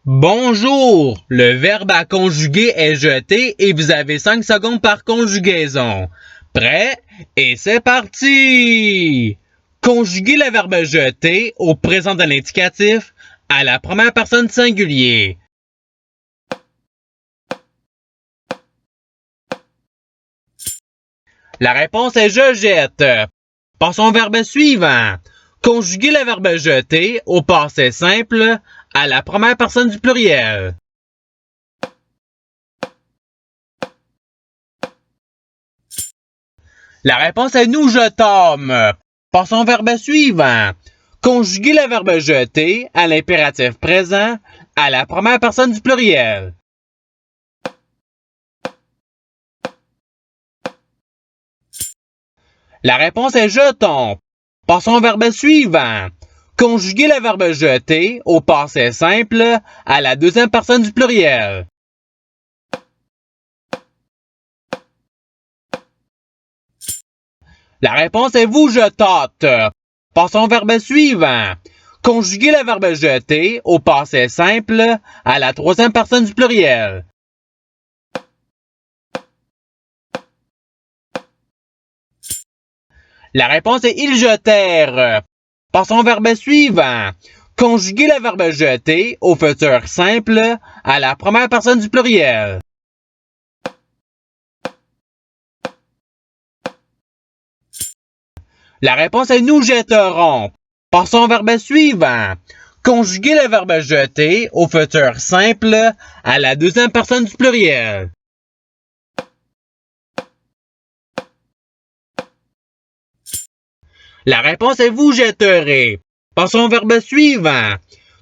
Bonjour! Le verbe à conjuguer est jeté et vous avez 5 secondes par conjugaison. Prêt? Et c'est parti! Conjuguez le verbe jeter au présent de l'indicatif à la première personne singulier. La réponse est je jette. Passons au verbe suivant. Conjuguez le verbe jeter au passé simple à la première personne du pluriel. La réponse est nous jetâmes. Passons au verbe suivant. Conjuguez le verbe jeter à l'impératif présent à la première personne du pluriel. La réponse est jetons. Passons au verbe suivant. Conjuguez le verbe jeter au passé simple à la deuxième personne du pluriel. La réponse est vous jetâtes. Passons au verbe suivant. Conjuguez le verbe jeter au passé simple à la troisième personne du pluriel. La réponse est ils jetèrent. Passons au verbe suivant. Conjuguez le verbe jeter au futur simple à la première personne du pluriel. La réponse est nous jetterons. Passons au verbe suivant. Conjuguez le verbe jeter au futur simple à la deuxième personne du pluriel. La réponse est vous jetterez. Passons au verbe suivant.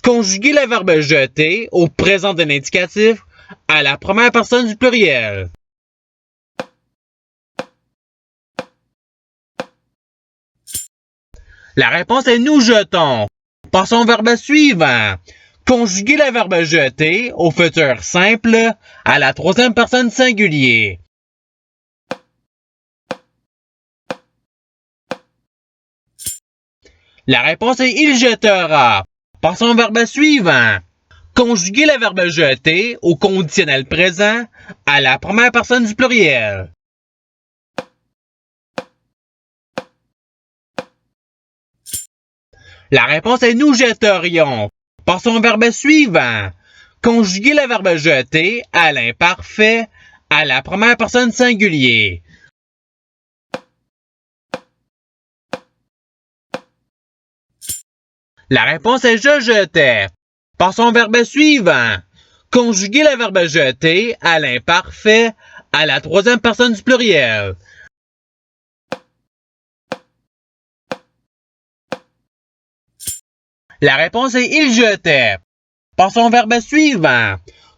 Conjuguez le verbe jeter au présent de l'indicatif à la première personne du pluriel. La réponse est nous jetons. Passons au verbe suivant. Conjuguez le verbe jeter au futur simple à la troisième personne singulier. La réponse est il jettera. Passons au verbe suivant. Conjuguez le verbe jeter au conditionnel présent à la première personne du pluriel. La réponse est nous jetterions. Passons au verbe suivant. Conjuguez le verbe jeter à l'imparfait à la première personne singulier. La réponse est je jetais. Passons au verbe suivant. Conjuguez le verbe jeter à l'imparfait à la troisième personne du pluriel. La réponse est il jetait. Passons au verbe suivant.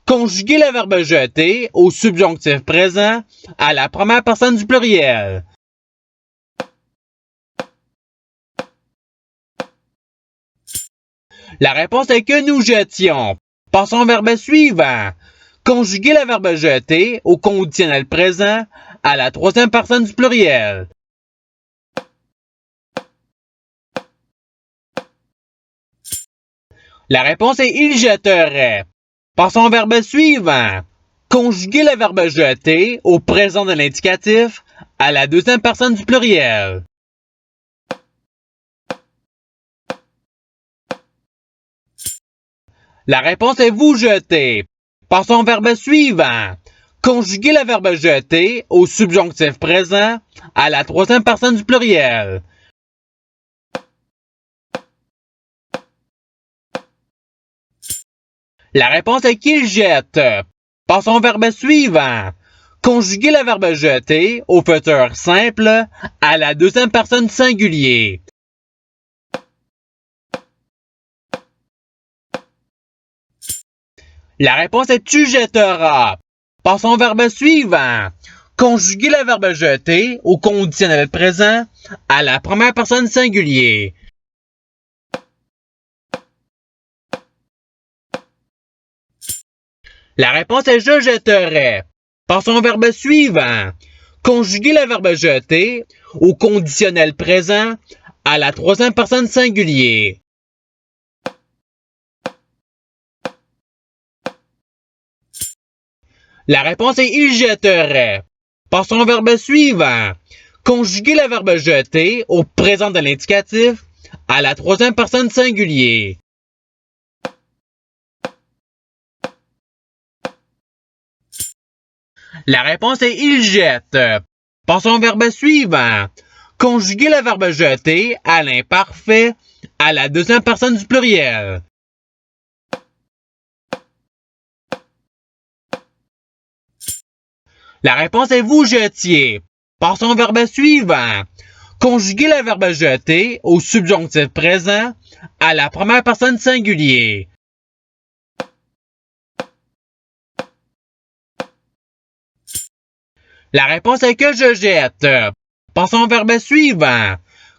Conjuguez le verbe jeter au subjonctif présent à la première personne du pluriel. La réponse est que nous jetions. Passons au verbe suivant. Conjuguez le verbe jeter au conditionnel présent à la troisième personne du pluriel. La réponse est il jetterait. Passons au verbe suivant. Conjuguez le verbe jeter au présent de l'indicatif à la deuxième personne du pluriel. La réponse est vous jetez. Passons au verbe suivant. Conjuguez le verbe jeter au subjonctif présent à la troisième personne du pluriel. La réponse est qu'il jette. Passons au verbe suivant. Conjuguez le verbe jeter au futur simple à la deuxième personne du singulier. La réponse est tu jetteras. Passons au verbe suivant. Conjuguez le verbe jeter au conditionnel présent à la première personne singulier. La réponse est je jetterai. Passons au verbe suivant. Conjuguez le verbe jeter au conditionnel présent à la troisième personne singulier. La réponse est il jetterait. Passons au verbe suivant. Conjuguer le verbe jeter au présent de l'indicatif à la troisième personne singulier. La réponse est il jette. Passons au verbe suivant. Conjuguer le verbe jeter à l'imparfait à la deuxième personne du pluriel. La réponse est vous jetiez. Passons au verbe suivant. Conjuguer le verbe jeter au subjonctif présent à la première personne singulier. La réponse est que je jette. Passons au verbe suivant.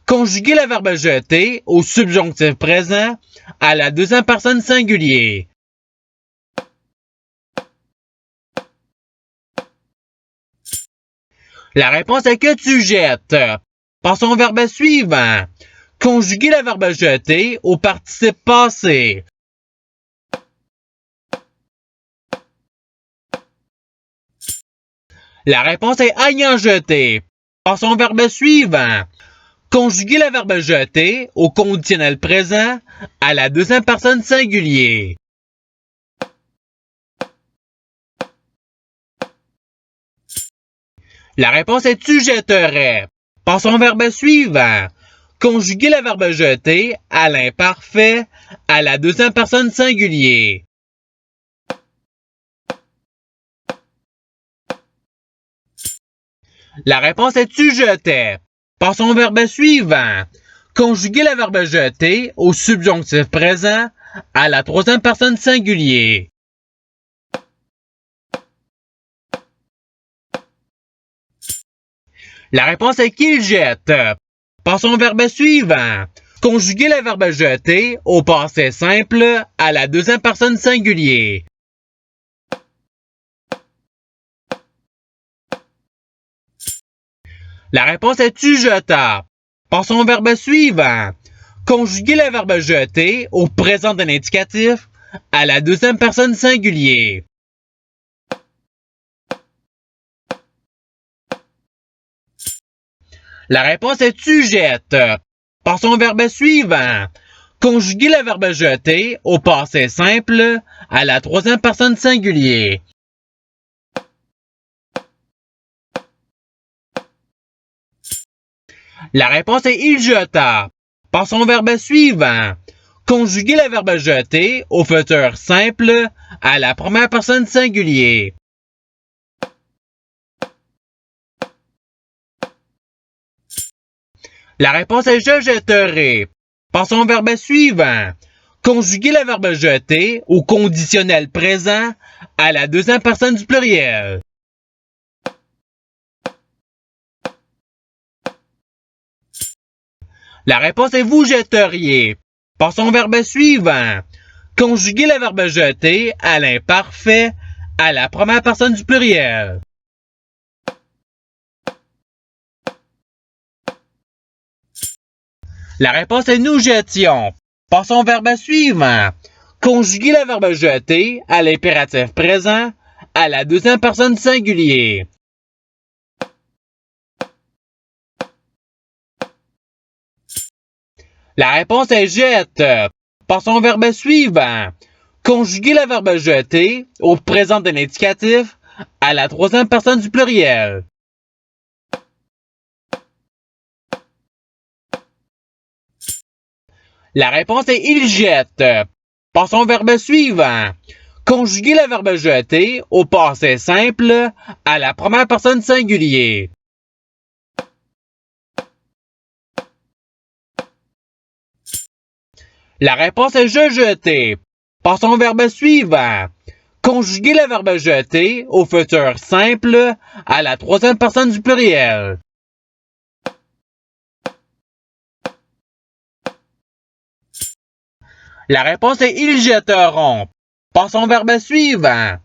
Conjuguer le verbe jeter au subjonctif présent à la deuxième personne singulier. La réponse est que tu jettes. Passons au verbe suivant. Conjuguer le verbe jeter au participe passé. La réponse est ayant jeté. Passons au verbe suivant. Conjuguer le verbe jeter au conditionnel présent à la deuxième personne singulier. La réponse est tu jetterais. Passons au verbe suivant. Conjuguer le verbe jeter à l'imparfait à la deuxième personne singulier. La réponse est tu jetais. Passons au verbe suivant. Conjuguer le verbe jeter au subjonctif présent à la troisième personne singulier. La réponse est qu'il jette. Passons au verbe suivant. Conjuguer le verbe jeter au passé simple à la deuxième personne singulier. La réponse est tu jeta. Passons au verbe suivant. Conjuguer le verbe jeter au présent de l'indicatif à la deuxième personne singulier. La réponse est tu jettes. Passons au verbe suivant. Conjuguer le verbe jeter au passé simple à la troisième personne singulier. La réponse est il jeta. Passons au verbe suivant. Conjuguer le verbe jeter au futur simple à la première personne singulier. La réponse est je jetterai. Passons au verbe suivant. Conjuguer le verbe jeter au conditionnel présent à la deuxième personne du pluriel. La réponse est vous jetteriez. Passons au verbe suivant. Conjuguer le verbe jeter à l'imparfait à la première personne du pluriel. La réponse est nous jetions. Passons au verbe suivant. Conjuguer le verbe jeter à l'impératif présent à la deuxième personne singulier. La réponse est jette. Passons au verbe suivant. Conjuguer le verbe jeter au présent de l'indicatif à la troisième personne du pluriel. La réponse est il jette. Passons au verbe suivant. Conjuguer le verbe jeter au passé simple à la première personne singulier. La réponse est je jetais. Passons au verbe suivant. Conjuguer le verbe jeter au futur simple à la troisième personne du pluriel. La réponse est ils jetteront. Passons au verbe suivant.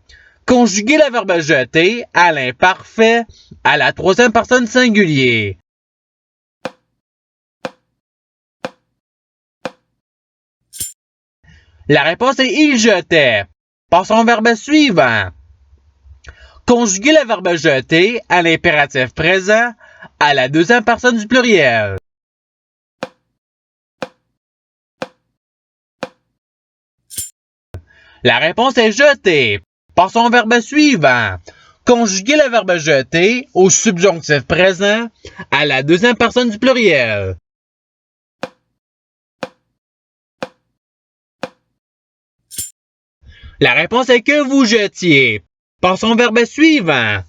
Conjuguer le verbe jeter à l'imparfait à la troisième personne singulier. La réponse est ils jetaient. Passons au verbe suivant. Conjuguer le verbe jeter à l'impératif présent à la deuxième personne du pluriel. La réponse est jeter. Passons au verbe suivant. Conjuguer le verbe jeter au subjonctif présent à la deuxième personne du pluriel. La réponse est que vous jetiez. Passons au verbe suivant.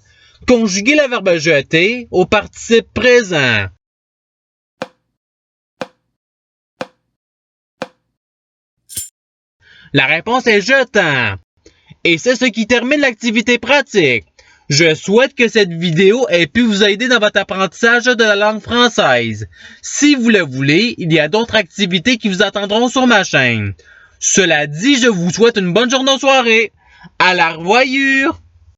Conjuguer le verbe jeter au participe présent. La réponse est jetant. Et c'est ce qui termine l'activité pratique. Je souhaite que cette vidéo ait pu vous aider dans votre apprentissage de la langue française. Si vous le voulez, il y a d'autres activités qui vous attendront sur ma chaîne. Cela dit, je vous souhaite une bonne journée ou soirée. À la revoyure!